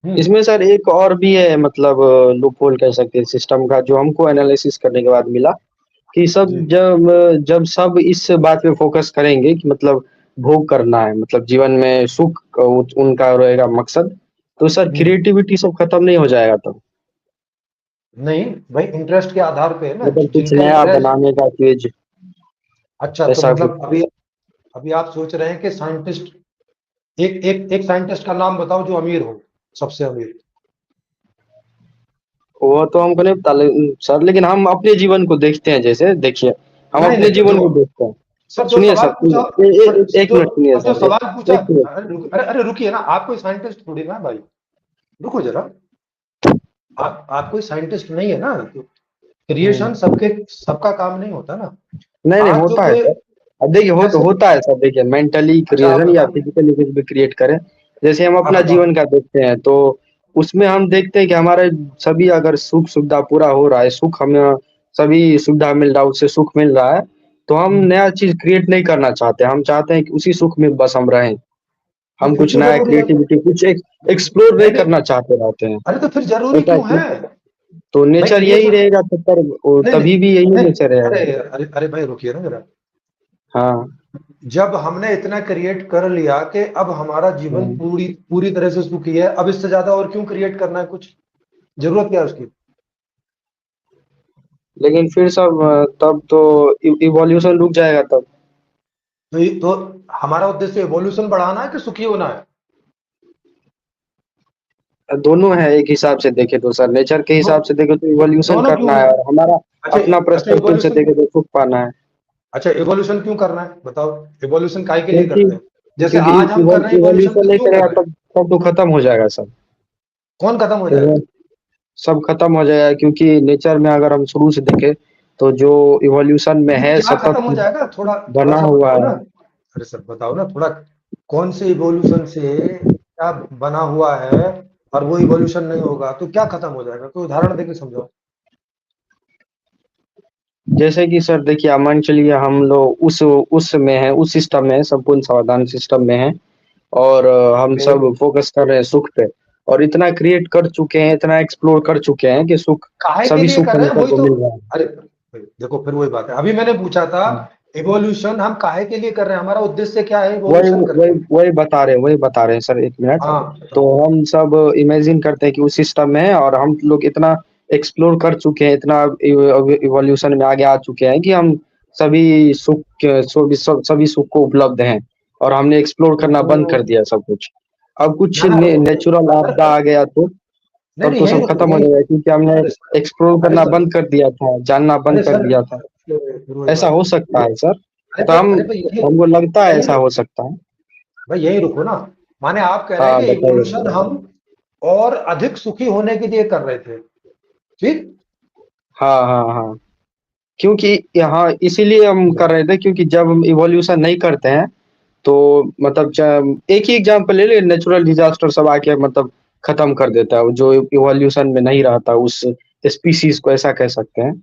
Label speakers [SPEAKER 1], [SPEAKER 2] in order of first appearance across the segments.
[SPEAKER 1] हम्म।
[SPEAKER 2] इसमें सर एक और भी है, मतलब लूप होल कह सकते हैं सिस्टम का, जो हमको एनालिसिस करने के बाद मिला कि सब
[SPEAKER 1] जी।
[SPEAKER 2] जब जब सब इस बात पे फोकस करेंगे कि मतलब भोग करना है, मतलब जीवन में सुख उनका रहेगा मकसद, तो सर
[SPEAKER 1] हम्म।
[SPEAKER 2] क्रिएटिविटी सब खत्म नहीं हो जाएगा तब?
[SPEAKER 1] नहीं भाई, इंटरेस्ट के आधार पे है ना,
[SPEAKER 2] मतलब कुछ
[SPEAKER 1] जिनका
[SPEAKER 2] नया
[SPEAKER 1] इंटरेस्ट।
[SPEAKER 2] बनाने का चीज,
[SPEAKER 1] अच्छा, तो
[SPEAKER 2] ऐसा कुछ।
[SPEAKER 1] मतलब अभी अभी आप सोच रहे हैं कि साइंटिस्ट, एक एक एक साइंटिस्ट का नाम बताओ जो अमीर हो, सबसे अमीर।
[SPEAKER 2] वो तो हमको नहीं पता सर, लेकिन हम अपने जीवन को देखते हैं, जैसे देखिए हम
[SPEAKER 1] नहीं
[SPEAKER 2] अपने
[SPEAKER 1] नहीं, तो
[SPEAKER 2] जीवन
[SPEAKER 1] जो
[SPEAKER 2] को देखते हैं।
[SPEAKER 1] सर जो
[SPEAKER 2] सुनिए
[SPEAKER 1] सवाल
[SPEAKER 2] सर,
[SPEAKER 1] पूछा,
[SPEAKER 2] सुनिए
[SPEAKER 1] सर सर
[SPEAKER 2] एक
[SPEAKER 1] जो
[SPEAKER 2] मिनट सुनिए
[SPEAKER 1] सर जो
[SPEAKER 2] सर,
[SPEAKER 1] सवाल पूछा,
[SPEAKER 2] एक मिनट।
[SPEAKER 1] अरे रुकिए ना, आप कोई साइंटिस्ट थोड़ी ना भाई, रुको जरा। आप कोई साइंटिस्ट नहीं है ना, तो क्रिएशन सबके सबका काम नहीं होता ना।
[SPEAKER 2] नहीं नहीं,
[SPEAKER 1] आज जो
[SPEAKER 2] होता है
[SPEAKER 1] कोई,
[SPEAKER 2] सर। अब देखिए हो तो
[SPEAKER 1] जैसे,
[SPEAKER 2] होता है सर, देखिए मेंटली
[SPEAKER 1] अच्छा आप
[SPEAKER 2] क्रिएशन या
[SPEAKER 1] बताओ,
[SPEAKER 2] फिजिकली कुछ भी क्रिएट करें, जैसे हम
[SPEAKER 1] आप
[SPEAKER 2] अपना
[SPEAKER 1] बताओ।
[SPEAKER 2] जीवन का देखते हैं तो उसमें हम देखते हैं कि हमारे सभी अगर सुख सुविधा पूरा हो रहा है, सुख हमें सभी सुविधा मिल रहा है, उससे सुख मिल रहा है, तो हम
[SPEAKER 1] हम्म।
[SPEAKER 2] नया चीज क्रिएट नहीं करना चाहते, हम चाहते हैं कि उसी सुख में बस हम रहें।
[SPEAKER 1] तो
[SPEAKER 2] हम
[SPEAKER 1] फिर
[SPEAKER 2] कुछ
[SPEAKER 1] क्यों
[SPEAKER 2] नया
[SPEAKER 1] जरूरी है?
[SPEAKER 2] क्रिएटिविटी कुछ एक्सप्लोर
[SPEAKER 1] नहीं
[SPEAKER 2] नहीं
[SPEAKER 1] नहीं,
[SPEAKER 2] करना चाहते रहते हैं।
[SPEAKER 1] अरे तो फिर जरूरी
[SPEAKER 2] होता है
[SPEAKER 1] क्यों है?
[SPEAKER 2] क्यों? तो
[SPEAKER 1] भाई
[SPEAKER 2] नेचर यही
[SPEAKER 1] क्रिएशन,
[SPEAKER 2] रहेगा तब पर,
[SPEAKER 1] नहीं नहीं
[SPEAKER 2] तभी भी यही
[SPEAKER 1] नहीं,
[SPEAKER 2] नेचर रहेगा।
[SPEAKER 1] अरे भाई रुकिए ना जरा।
[SPEAKER 2] हाँ।
[SPEAKER 1] जब हमने इतना क्रिएट कर लिया कि अब हमारा जीवन
[SPEAKER 2] हम्म।
[SPEAKER 1] पूरी पूरी तरह से सुखी है, अब इससे ज्यादा और क्यों क्रिएट करना है कुछ? जरूरत क्या है उसकी?
[SPEAKER 2] लेकिन फिर सब तब तो इवोल्यूशन रुक जाएगा तब।
[SPEAKER 1] तो हमारा उद्देश्य इवोल्यूशन बढ़ाना है कि सुखी होना है?
[SPEAKER 2] दोनों है, एक हिसाब से देखे तो सर, नेचर के
[SPEAKER 1] दो,
[SPEAKER 2] हिसाब से देखे तो इवोल्यूशन
[SPEAKER 1] दोनों क्यों
[SPEAKER 2] करना
[SPEAKER 1] है?
[SPEAKER 2] है, और हमारा
[SPEAKER 1] अच्छा,
[SPEAKER 2] अपना
[SPEAKER 1] अच्छा
[SPEAKER 2] पर्सपेक्टिव से
[SPEAKER 1] इवोल्यूशन,
[SPEAKER 2] देखे तो सुख पाना है।
[SPEAKER 1] अच्छा इवोल्यूशन क्यों करना है बताओ? इवोल्यूशन काय के लिए
[SPEAKER 2] क्योंकि
[SPEAKER 1] करते हैं? जैसे
[SPEAKER 2] क्योंकि
[SPEAKER 1] आज हम कर रहे हैं इवोल्यूशन,
[SPEAKER 2] इवोल्यूशन
[SPEAKER 1] तो
[SPEAKER 2] नहीं
[SPEAKER 1] क्यों कर
[SPEAKER 2] करेगा
[SPEAKER 1] रहे हैं?
[SPEAKER 2] तब तो खत्म हो जाएगा सब।
[SPEAKER 1] कौन खत्म हो
[SPEAKER 2] तो
[SPEAKER 1] जाएगा?
[SPEAKER 2] सब खत्म हो जाएगा, क्योंकि नेचर में अगर हम शुरू से देखें तो जो इवोल्यूशन में
[SPEAKER 1] नहीं,
[SPEAKER 2] है
[SPEAKER 1] क्या
[SPEAKER 2] सतत
[SPEAKER 1] खत्म हो जाएगा? थोड़ा थोड़ा
[SPEAKER 2] बना
[SPEAKER 1] सा
[SPEAKER 2] हुआ
[SPEAKER 1] बताओ ना।
[SPEAKER 2] है।
[SPEAKER 1] अरे सर बताओ ना थोड़ा, कौन से इवोल्यूशन से क्या बना हुआ है? और वो इवोल्यूशन नहीं होगा तो क्या खत्म हो जाएगा? कोई उदाहरण देके समझाओ।
[SPEAKER 2] जैसे कि सर देखिए, आप मान चलिए हम लोग उस में है, उस सिस्टम में है, संपूर्ण समाधान सिस्टम में है, और हम
[SPEAKER 1] ओके।
[SPEAKER 2] सब फोकस कर रहे हैं सुख पे, और इतना क्रिएट कर चुके हैं, इतना एक्सप्लोर कर चुके हैं कि सुख,
[SPEAKER 1] काहे के
[SPEAKER 2] सभी
[SPEAKER 1] लिए
[SPEAKER 2] सुख
[SPEAKER 1] कर
[SPEAKER 2] हम
[SPEAKER 1] रहे हैं वही
[SPEAKER 2] सबको
[SPEAKER 1] तो।
[SPEAKER 2] मिल रहा है।
[SPEAKER 1] अरे देखो, फिर वही बात है, अभी मैंने पूछा था,
[SPEAKER 2] हम्म।
[SPEAKER 1] इवोल्यूशन हम काहे के लिए कर रहे हैं, हमारा उद्देश्य क्या है
[SPEAKER 2] वही
[SPEAKER 1] इवोल्यूशन
[SPEAKER 2] वही
[SPEAKER 1] करके?
[SPEAKER 2] वही बता रहे हैं सर, एक मिनट।
[SPEAKER 1] हाँ
[SPEAKER 2] तो
[SPEAKER 1] बताओ।
[SPEAKER 2] हम सब इमेजिन करते हैं कि उस सिस्टम में है, और हम लोग इतना एक्सप्लोर कर चुके हैं, इतना इवोल्यूशन में आगे आ चुके हैं कि हम सभी सभी सुख को उपलब्ध हैं, और हमने एक्सप्लोर करना बंद
[SPEAKER 1] ओहो।
[SPEAKER 2] कर दिया सब कुछ। अब कुछ
[SPEAKER 1] ना ना,
[SPEAKER 2] नेचुरल
[SPEAKER 1] अरे
[SPEAKER 2] आपदा
[SPEAKER 1] अरे,
[SPEAKER 2] आ गया तो
[SPEAKER 1] नहीं
[SPEAKER 2] तब
[SPEAKER 1] नहीं,
[SPEAKER 2] तो
[SPEAKER 1] यही
[SPEAKER 2] सब
[SPEAKER 1] रुको
[SPEAKER 2] खत्म हो
[SPEAKER 1] यही।
[SPEAKER 2] जाएगा, क्योंकि हमने
[SPEAKER 1] अरे
[SPEAKER 2] एक्सप्लोर
[SPEAKER 1] अरे
[SPEAKER 2] करना
[SPEAKER 1] सर,
[SPEAKER 2] बंद कर दिया था, जानना बंद
[SPEAKER 1] अरे
[SPEAKER 2] कर
[SPEAKER 1] सर,
[SPEAKER 2] दिया था।
[SPEAKER 1] फिर वही
[SPEAKER 2] ऐसा
[SPEAKER 1] बात
[SPEAKER 2] हो
[SPEAKER 1] है।
[SPEAKER 2] सकता है सर, तो हम
[SPEAKER 1] अरे भाई यही,
[SPEAKER 2] हमको लगता है ऐसा
[SPEAKER 1] यही,
[SPEAKER 2] हो सकता है।
[SPEAKER 1] भाई यही रुको ना। माने आप कह रहे हैं
[SPEAKER 2] हाँ
[SPEAKER 1] कि
[SPEAKER 2] बताइए
[SPEAKER 1] इवोल्यूशन
[SPEAKER 2] बताइए।
[SPEAKER 1] हम और अधिक सुखी होने के लिए कर रहे थे, ठीक?
[SPEAKER 2] हाँ हाँ हाँ, क्योंकि यहाँ इसीलिए हम कर रहे थे, क्योंकि जब हम इवोल्यूशन नहीं करते हैं तो मतलब एक ही एग्जांपल ले ले, नेचुरल डिजास्टर सब आके मतलब खत्म कर देता है, जो इवोल्यूशन में नहीं रहता उस स्पीसीज को, ऐसा कह सकते हैं।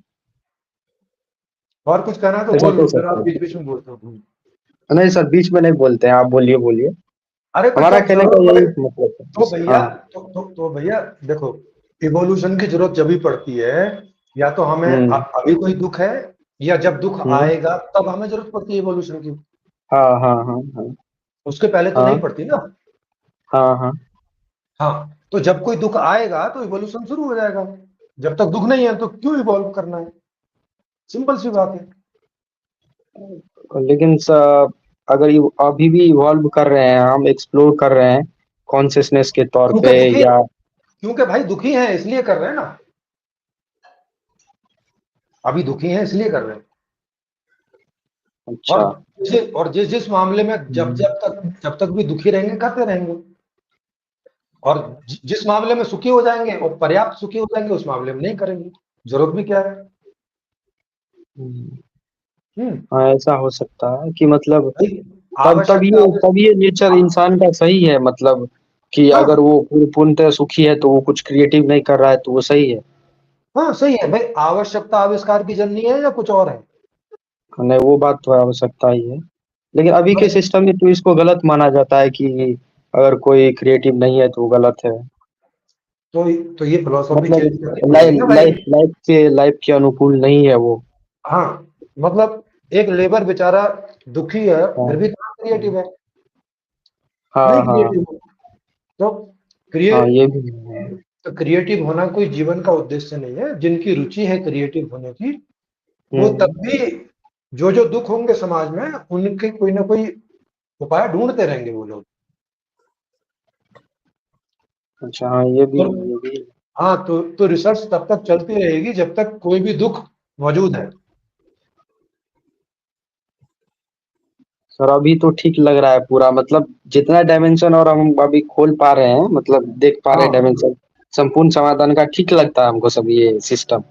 [SPEAKER 1] और कुछ कहना है तो
[SPEAKER 2] ऐसा
[SPEAKER 1] बोल
[SPEAKER 2] कह
[SPEAKER 1] लो, फिर
[SPEAKER 2] सकते
[SPEAKER 1] आप
[SPEAKER 2] हैं।
[SPEAKER 1] बीच बीच में बोलते हो।
[SPEAKER 2] नहीं सर, बीच में नहीं बोलते हैं, आप बोलिए बोलिए।
[SPEAKER 1] अरे तो
[SPEAKER 2] हमारा
[SPEAKER 1] जब
[SPEAKER 2] कहने का
[SPEAKER 1] जरूरत पड़े,
[SPEAKER 2] यही मतलब है।
[SPEAKER 1] तो भैया,
[SPEAKER 2] हाँ।
[SPEAKER 1] तो भैया देखो, इवोल्यूशन की जरूरत जब भी पड़ती है, या तो हमें
[SPEAKER 2] हम्म।
[SPEAKER 1] अभी कोई दुख है, या जब दुख
[SPEAKER 2] हम्म।
[SPEAKER 1] आएगा तब हमें जरूरत पड़ती है इवोल्यूशन की।
[SPEAKER 2] हाँ हाँ हाँ हाँ
[SPEAKER 1] उसके पहले तो नहीं
[SPEAKER 2] हाँ
[SPEAKER 1] पड़ती ना।
[SPEAKER 2] हाँ हाँ।
[SPEAKER 1] हाँ, तो जब कोई दुख आएगा तो इवोल्यूशन शुरू हो जाएगा। जब तक दुख नहीं है तो क्यों इवॉल्व करना है? सिंपल सी बात है।
[SPEAKER 2] लेकिन अगर अभी भी इवॉल्व कर रहे हैं, हम एक्सप्लोर कर रहे हैं कॉन्शियसनेस के तौर
[SPEAKER 1] क्योंकि
[SPEAKER 2] पे,
[SPEAKER 1] दुखी,
[SPEAKER 2] या
[SPEAKER 1] क्योंकि भाई दुखी है इसलिए कर रहे हैं ना। अभी दुखी है इसलिए कर रहे हैं। और
[SPEAKER 2] अच्छा।
[SPEAKER 1] जिस जिस मामले में
[SPEAKER 2] हम्म।
[SPEAKER 1] जब तक भी दुखी रहेंगे करते रहेंगे। और जिस मामले में सुखी हो जाएंगे और पर्याप्त सुखी हो जाएंगे, उस मामले में नहीं करेंगे। जरूरत भी क्या है?
[SPEAKER 2] हम्म।
[SPEAKER 1] हम्म।
[SPEAKER 2] हाँ, ऐसा हो सकता है कि मतलब
[SPEAKER 1] भाई
[SPEAKER 2] तब
[SPEAKER 1] आवश्यकता
[SPEAKER 2] तब ये नेचर इंसान का सही है, मतलब कि अगर
[SPEAKER 1] हाँ
[SPEAKER 2] वो पूर्णतः सुखी है तो वो कुछ क्रिएटिव नहीं कर रहा है तो वो सही है।
[SPEAKER 1] हाँ सही है भाई, आवश्यकता आविष्कार की जननी है या कुछ और है?
[SPEAKER 2] नहीं, वो बात तो आवश्यकता ही है, लेकिन अभी के
[SPEAKER 1] भाई
[SPEAKER 2] सिस्टम में तो इसको गलत माना जाता है कि अगर कोई क्रिएटिव नहीं है तो वो गलत है।
[SPEAKER 1] तो ये फिलोसॉफी
[SPEAKER 2] मतलब
[SPEAKER 1] चेंज करनी पड़ेगी ना भाई।
[SPEAKER 2] लाइफ के अनुकूल नहीं है वो।
[SPEAKER 1] हाँ, मतलब एक लेबर बेचारा दुखी है,
[SPEAKER 2] हाँ
[SPEAKER 1] फिर भी क्रिएटिव है, नहीं
[SPEAKER 2] हाँ हाँ
[SPEAKER 1] क्रिएटिव है। तो
[SPEAKER 2] हाँ,
[SPEAKER 1] क्रिएट
[SPEAKER 2] ये भी है।
[SPEAKER 1] तो क्रिएटिव होना कोई जीवन का उद्देश्य नहीं है। जिनकी रुचि है क्रिएटिव होने की, वो
[SPEAKER 2] हम्म।
[SPEAKER 1] तब भी जो जो दुख होंगे समाज में, उनके कोई ना कोई उपाय ढूंढते रहेंगे वो लोग।
[SPEAKER 2] अच्छा, हाँ, ये भी
[SPEAKER 1] और
[SPEAKER 2] है, ये भी है।
[SPEAKER 1] हाँ, तो रिसर्च तब तक चलती रहेगी जब तक कोई भी दुख मौजूद है।
[SPEAKER 2] सर अभी तो ठीक लग रहा है पूरा, मतलब जितना डायमेंशन और हम अभी खोल पा रहे हैं, मतलब देख पा रहे हैं
[SPEAKER 1] हाँ,
[SPEAKER 2] डायमेंशन, संपूर्ण समाधान का ठीक लगता है हमको सब ये सिस्टम।